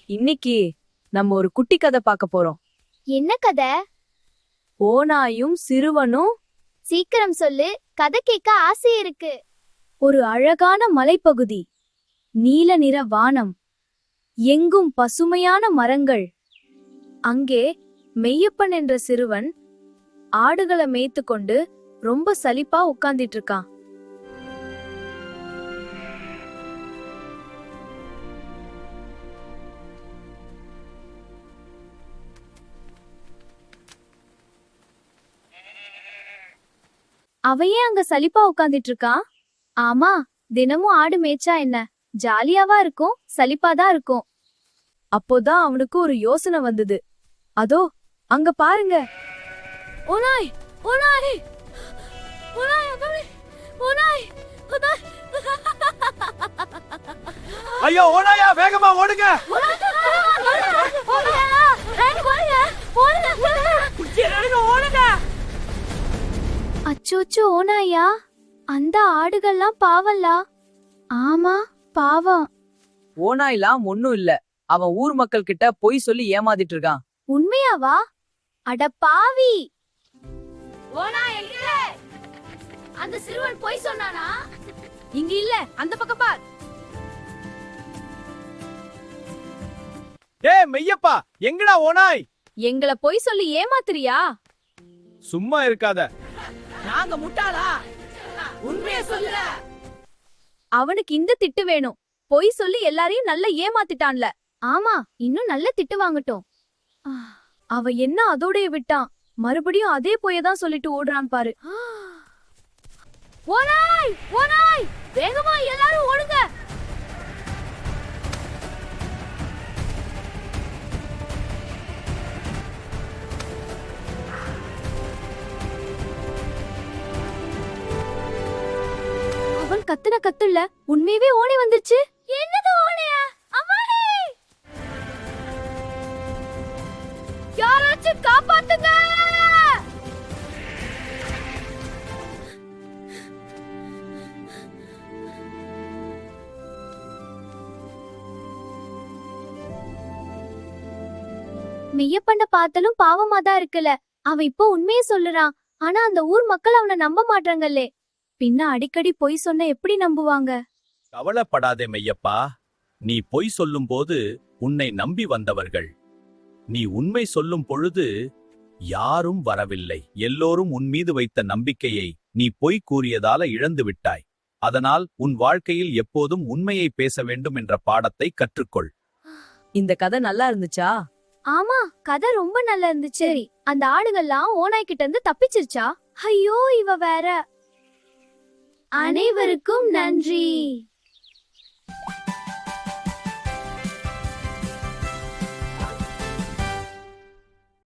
இன்னைக்கு நம்ம ஒரு குட்டி கதை பார்க்க போறோம். என்ன கதை? ஓநாயும் சிறுவனும். சீக்கிரம் சொல்லு, கதை கேட்க ஆசை இருக்கு. ஒரு அழகான மலைப்பகுதி, நீல நிற வானம், எங்கும் பசுமையான மரங்கள். அங்கே மெய்யப்பன் என்ற சிறுவன் ஆடுகளை மேய்த்து கொண்டு ரொம்ப சலிப்பா உட்கார்ந்திட்டு இருக்கான். அவையே அங்க சலிப்பா உட்கார்ந்திட்டு இருக்கான். ஆமா, தினமும் ஆடு மேய்ச்சா என்ன, ஜாலியாவா இருக்கும், சலிப்பாதான் இருக்கும். அப்போதான் அவனுக்கு ஒரு யோசனை வந்தது. அதோ அங்க பாருங்க, ஓநாய் ஓநாய் ஓநாய் ஓநாய் ஓநாய். ஐயோ ஓநாயா, வேகமா ஓடுங்க. அச்சோச்சோ, ஓநாயா, அந்த ஆடுகள்லாம் பாவம்லா. ஆமா, பாவம். ஓநாய்லாம் ஒண்ணும் இல்ல, அவன் ஊர் மக்கள் கிட்ட பொய் சொல்லி ஏமாத்திட்டு இருக்கான். உண்மையாவா? அட பாவி! ஓநாய் எங்க? அந்த சிறுவன் பொய் சொன்னானா? இங்க இல்ல, அந்த பக்கம் பார். ஏய் மெய்யப்பா, எங்கடா ஓநாய்? எங்கள பொய் சொல்லி ஏமாத்துறியா? சும்மா இருக்காத. நாங்க முட்டாளா? உண்மையை சொல்லுற. அவனுக்கு இந்த திட்டு வேணும். பொய் சொல்லி எல்லாரையும் நல்லா ஏமாத்திட்டான்ல. ஆமா, இன்னும் நல்ல திட்டு வாங்கட்டும். அவ என்ன அதோடய விட்டான், மறுபடியும் அதே பொய்யதான் சொல்லிட்டு ஓடுறான் பாரு. ஓநாய் ஓநாய், வேகமா எல்லாரும் ஓடுங்க. அவன் கத்துன கத்துல உண்மையவே ஓடி வந்துருச்சு. என்னது ஓனையா? அம்மாடி! யாராச்சும் காப்பாத்துங்க! மெய்யப்பண்ண பார்த்தாலும் பாவமா தான் இருக்குல்ல. அவன் இப்போ உண்மையை சொல்லுறான். ஆனா அந்த ஊர் மக்கள் அவனை நம்ப மாட்டாங்களே. பின்ன அடிக்கடி பொய் சொன்ன எப்படி நம்புவாங்க? கவலைப்படாதே மெய்யப்பா, நீ பொய் சொல்லும் போது உன்னை நம்பி வந்தவர்கள். நீ உண்மை சொல்லும் பொழுது யாரும் வரவில்லை. எல்லோரும் உன் மீது வைத்த நம்பிக்கையை நீ பொய் கூறியதால இழந்து விட்டாய். அதனால் உன் வாழ்க்கையில் எப்போதும் உண்மையை பேச வேண்டும் என்ற பாடத்தை கற்றுக்கொள். இந்த கதை நல்லா இருந்துச்சா? ஆமா, கதை ரொம்ப நல்லா இருந்துச்சு. சரி, அந்த ஆடுகள்லாம் ஓநாய் கிட்ட இருந்து தப்பிச்சிருச்சா? ஐயோ, இவ வேற. அனைவருக்கும் நன்றி.